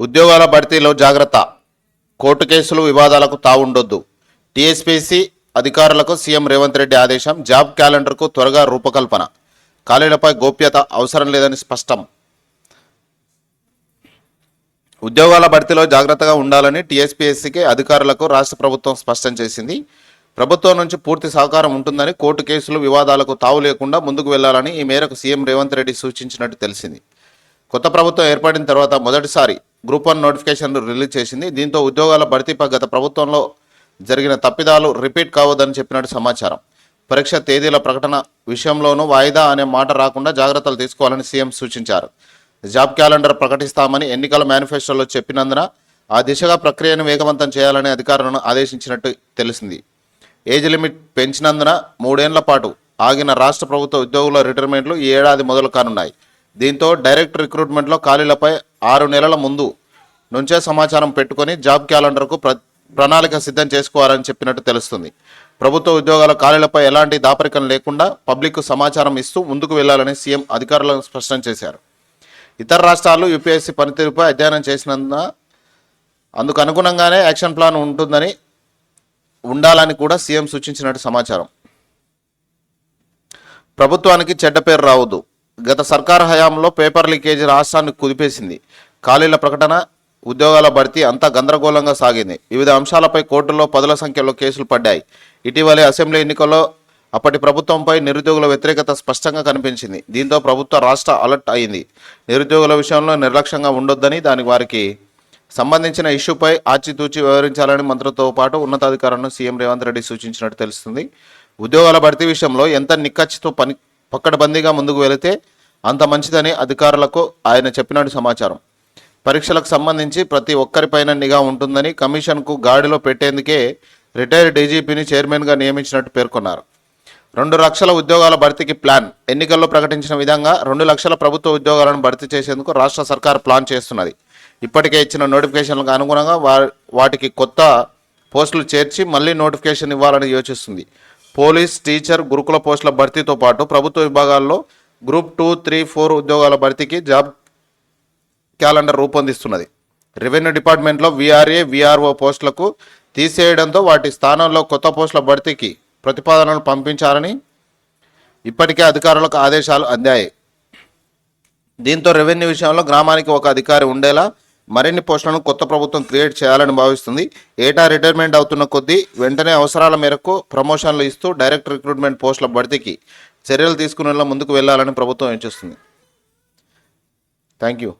ఉద్యోగాల భర్తీలో జాగ్రత్త, కోర్టు కేసులు వివాదాలకు తావుండొద్దు. టీఎస్పీఎస్సీ అధికారులకు సీఎం రేవంత్ రెడ్డి ఆదేశం. జాబ్ క్యాలెండర్కు త్వరగా రూపకల్పన. ఖాళీలపై గోప్యత అవసరం లేదని స్పష్టం. ఉద్యోగాల భర్తీలో జాగ్రత్తగా ఉండాలని టీఎస్పీఎస్సీకి అధికారులకు రాష్ట్ర ప్రభుత్వం స్పష్టం చేసింది. ప్రభుత్వం నుంచి పూర్తి సహకారం ఉంటుందని, కోర్టు కేసులు వివాదాలకు తావు లేకుండా ముందుకు వెళ్లాలని ఈ మేరకు సీఎం రేవంత్ రెడ్డి సూచించినట్టు తెలిసింది. కొత్త ప్రభుత్వం ఏర్పడిన తర్వాత మొదటిసారి గ్రూప్ 1 నోటిఫికేషన్లు రిలీజ్ చేసింది. దీంతో ఉద్యోగాల భర్తీపై గత ప్రభుత్వంలో జరిగిన తప్పిదాలు రిపీట్ కావద్దని చెప్పినట్టు సమాచారం. పరీక్ష తేదీల ప్రకటన విషయంలోనూ వాయిదా అనే మాట రాకుండా జాగ్రత్తలు తీసుకోవాలని సీఎం సూచించారు. జాబ్ క్యాలెండర్ ప్రకటిస్తామని ఎన్నికల మేనిఫెస్టోలో చెప్పినందున ఆ దిశగా ప్రక్రియను వేగవంతం చేయాలని అధికారులను ఆదేశించినట్టు తెలిసింది. ఏజ్ లిమిట్ పెంచినందున 3 ఏళ్ల పాటు ఆగిన రాష్ట్ర ప్రభుత్వ ఉద్యోగుల రిటైర్మెంట్లు ఈ ఏడాది మొదలు కానున్నాయి. దీంతో డైరెక్ట్ రిక్రూట్మెంట్లో ఖాళీలపై 6 నెలల ముందు నుంచే సమాచారం పెట్టుకొని జాబ్ క్యాలెండర్కు ప్రణాళిక సిద్ధం చేసుకోవాలని చెప్పినట్టు తెలుస్తుంది. ప్రభుత్వ ఉద్యోగాల ఖాళీలపై ఎలాంటి దాపరికం లేకుండా పబ్లిక్కు సమాచారం ఇస్తూ ముందుకు వెళ్లాలని సీఎం అధికారులను స్పష్టం చేశారు. ఇతర రాష్ట్రాలు యూపీఎస్సీ పనితీరుపై అధ్యయనం చేసినందున అందుకు అనుగుణంగానే యాక్షన్ ప్లాన్ ఉండాలని కూడా సీఎం సూచించినట్టు సమాచారం. ప్రభుత్వానికి చెడ్డ పేరు రావద్దు. గత సర్కారు హయాంలో పేపర్ లీకేజీ రాష్ట్రాన్ని కుదిపేసింది. ఖాళీల ప్రకటన, ఉద్యోగాల భర్తీ అంతా గందరగోళంగా సాగింది. వివిధ అంశాలపై కోర్టుల్లో పదుల సంఖ్యలో కేసులు పడ్డాయి. ఇటీవలే అసెంబ్లీ ఎన్నికల్లో అప్పటి ప్రభుత్వంపై నిరుద్యోగుల వ్యతిరేకత స్పష్టంగా కనిపించింది. దీంతో ప్రభుత్వ రాష్ట్ర అలర్ట్ అయింది. నిరుద్యోగుల విషయంలో నిర్లక్ష్యంగా ఉండొద్దని, వారికి సంబంధించిన ఇష్యూపై ఆచితూచి వ్యవహరించాలని మంత్రులతో పాటు ఉన్నతాధికారులను సీఎం రేవంత్ రెడ్డి సూచించినట్టు తెలుస్తుంది. ఉద్యోగాల భర్తీ విషయంలో ఎంత నిక్కచ్చితో పక్కడబందీగా ముందుకు వెళితే అంత మంచిదని అధికారులకు ఆయన చెప్పినట్టు సమాచారం. పరీక్షలకు సంబంధించి ప్రతి ఒక్కరిపైన నిఘా ఉంటుందని, కమిషన్కు గాడిలో పెట్టేందుకే రిటైర్డ్ డీజీపీని చైర్మన్గా నియమించినట్టు పేర్కొన్నారు. 2 లక్షల ఉద్యోగాల భర్తీకి ప్లాన్. ఎన్నికల్లో ప్రకటించిన విధంగా 2 లక్షల ప్రభుత్వ ఉద్యోగాలను భర్తీ చేసేందుకు రాష్ట్ర సర్కార్ ప్లాన్ చేస్తున్నది. ఇప్పటికే ఇచ్చిన నోటిఫికేషన్లకు అనుగుణంగా వాటికి కొత్త పోస్టులు చేర్చి మళ్లీ నోటిఫికేషన్ ఇవ్వాలని యోచిస్తుంది. పోలీస్, టీచర్, గురుకుల పోస్టుల భర్తీతో పాటు ప్రభుత్వ విభాగాల్లో గ్రూప్ 2, 3, 4 ఉద్యోగాల భర్తీకి జాబ్ క్యాలెండర్ రూపొందిస్తున్నది. రెవెన్యూ డిపార్ట్మెంట్లో వీఆర్ఏ, వీఆర్ఓ పోస్టులకు తీసేయడంతో వాటి స్థానంలో కొత్త పోస్టుల భర్తీకి ప్రతిపాదనలు పంపించాలని ఇప్పటికే అధికారులకు ఆదేశాలు అందాయి. దీంతో రెవెన్యూ విషయంలో గ్రామానికి ఒక అధికారి ఉండేలా మరిన్ని పోస్టులను కొత్త ప్రభుత్వం క్రియేట్ చేయాలని భావిస్తుంది. ఏటా రిటైర్మెంట్ అవుతున్న కొద్దీ వెంటనే అవసరాల మేరకు ప్రమోషన్లు ఇస్తూ డైరెక్ట్ రిక్రూట్మెంట్ పోస్టుల భర్తీకి చర్యలు తీసుకునేలా ముందుకు వెళ్లాలని ప్రభుత్వం యోచిస్తుంది. Thank you.